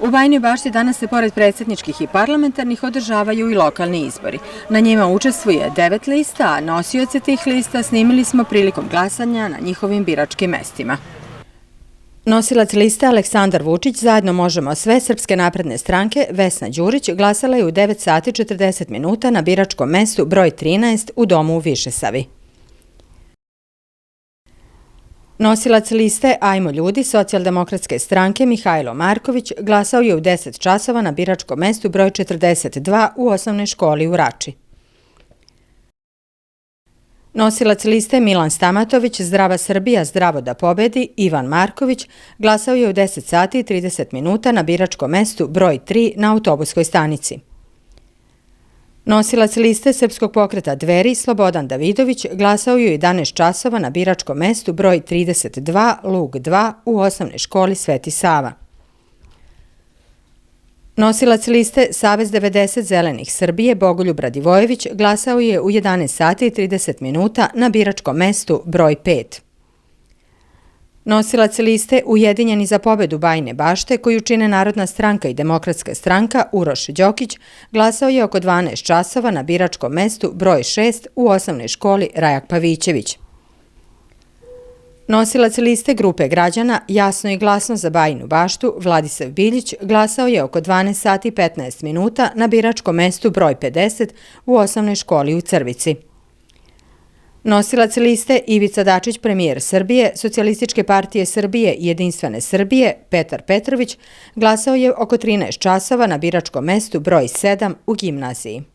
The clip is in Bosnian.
U Bajinoj Bašti danas se pored predsjedničkih i parlamentarnih održavaju i lokalni izbori. Na njima učestvuje 9 lista, a nosioce tih lista snimili smo prilikom glasanja na njihovim biračkim mestima. Nosilac liste Aleksandar Vučić, Zajedno možemo sve, Srpske napredne stranke, Vesna Đurić, glasala je u 9 sati 40 minuta na biračkom mestu broj 13 u domu u Višesavi. Nosilac liste Ajmo ljudi, Socijaldemokratske stranke, Mihajlo Marković, glasao je u 10 časova na biračkom mestu broj 42 u osnovnoj školi u Rači. Nosilac liste Milan Stamatović, Zdrava Srbija, zdravo da pobedi, Ivan Marković, glasao je u 10 sati i 30 minuta na biračkom mestu broj 3 na autobuskoj stanici. Nosilac liste Srpskog pokreta Dveri, Slobodan Davidović, glasao je u 11 časova na biračkom mestu broj 32, Lug 2 u osnovnoj školi Sveti Sava. Nosilac liste Savez 90 zelenih Srbije, Bogoljub Radivojević, glasao je u 11 sati i 30 minuta na biračkom mestu broj 5. Nosilac liste Ujedinjeni za pobedu Bajine Bašte, koju čine Narodna stranka i Demokratska stranka, Uroš Đokić, glasao je oko 12 časova na biračkom mestu broj 6 u osnovnoj školi Rajak Pavićević. Nosilac liste Grupe građana Jasno i glasno za Bajinu Baštu, Vladisav Biljić, glasao je oko 12 sati i 15 minuta na biračkom mestu broj 50 u osnovnoj školi u Crvici. Nosilac liste Ivica Dačić, premijer Srbije, Socijalističke partije Srbije i Jedinstvene Srbije, Petar Petrović, glasao je oko 13 časova na biračkom mestu broj 7 u gimnaziji.